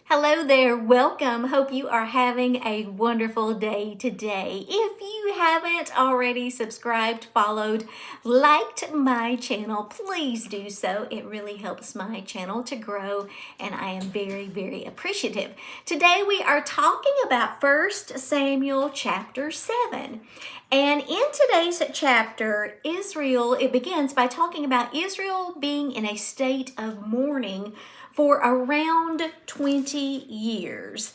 Hello there, welcome. Hope you are having a wonderful day today. If you haven't already subscribed, followed, liked my channel, please do so. It really helps my channel to grow and I am very, very appreciative. Today we are talking about 1 Samuel chapter 7. And in today's chapter, it begins by talking about Israel being in a state of mourning for around 20 years.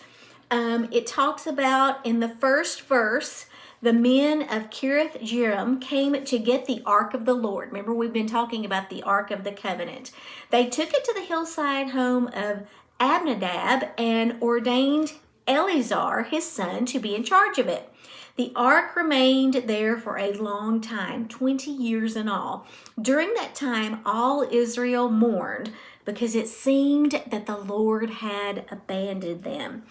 It talks about in the first verse, the men of Kiriath Jearim came to get the Ark of the Lord. Remember, we've been talking about the Ark of the Covenant. They took it to the hillside home of Abinadab and ordained Eleazar, his son, to be in charge of it. The ark remained there for a long time, 20 years in all. During that time, all Israel mourned because it seemed that the Lord had abandoned them.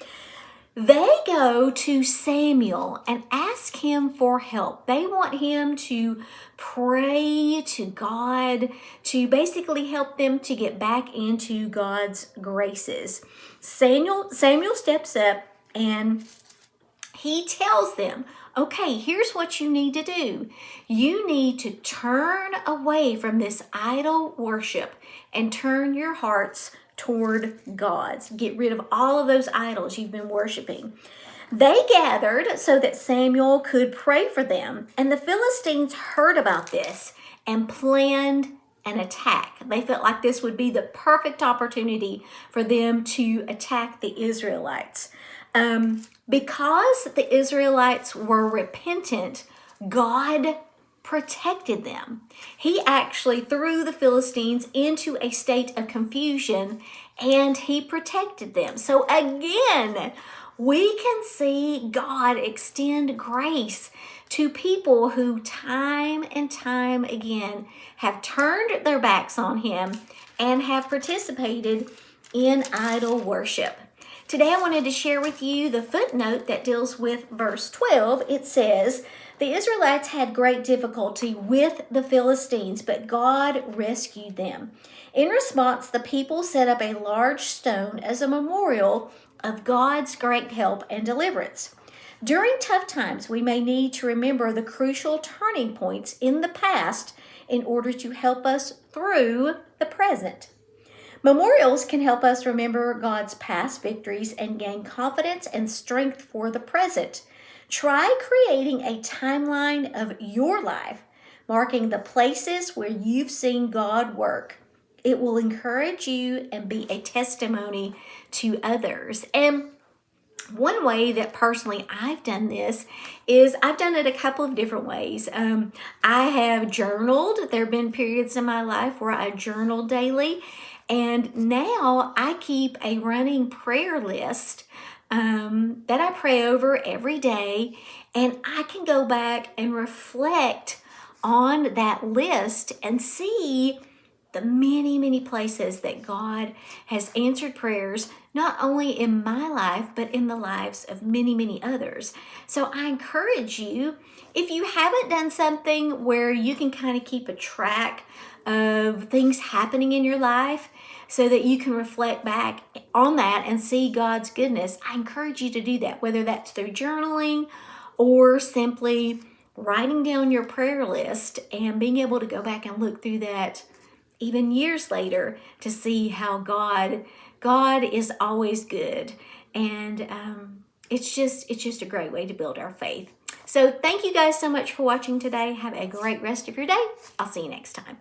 They go to Samuel and ask him for help. They want him to pray to God to basically help them to get back into God's graces. Samuel steps up and he tells them, okay, here's what you need to do. You need to turn away from this idol worship and turn your hearts toward God's. Get rid of all of those idols you've been worshiping. They gathered so that Samuel could pray for them, and the Philistines heard about this and planned an attack. They felt like this would be the perfect opportunity for them to attack the Israelites. Because the Israelites were repentant, God protected them. He actually threw the Philistines into a state of confusion and he protected them. So again, we can see God extend grace to people who time and time again have turned their backs on him and have participated in idol worship. Today I wanted to share with you the footnote that deals with verse 12. It says, the Israelites had great difficulty with the Philistines, but God rescued them. In response, the people set up a large stone as a memorial of God's great help and deliverance. During tough times, we may need to remember the crucial turning points in the past in order to help us through the present. Memorials can help us remember God's past victories and gain confidence and strength for the present. Try creating a timeline of your life, marking the places where you've seen God work. It will encourage you and be a testimony to others. And one way that personally I've done this is I've done it a couple of different ways. I have journaled. There have been periods in my life where I journal daily. And now I keep a running prayer list that I pray over every day. And I can go back and reflect on that list and see the many, many places that God has answered prayers, not only in my life, but in the lives of many, many others. So I encourage you, if you haven't done something where you can kind of keep a track of things happening in your life so that you can reflect back on that and see God's goodness, I encourage you to do that, whether that's through journaling or simply writing down your prayer list and being able to go back and look through that even years later to see how God is always good. And it's just a great way to build our faith. So thank you guys so much for watching today. Have a great rest of your day. I'll see you next time.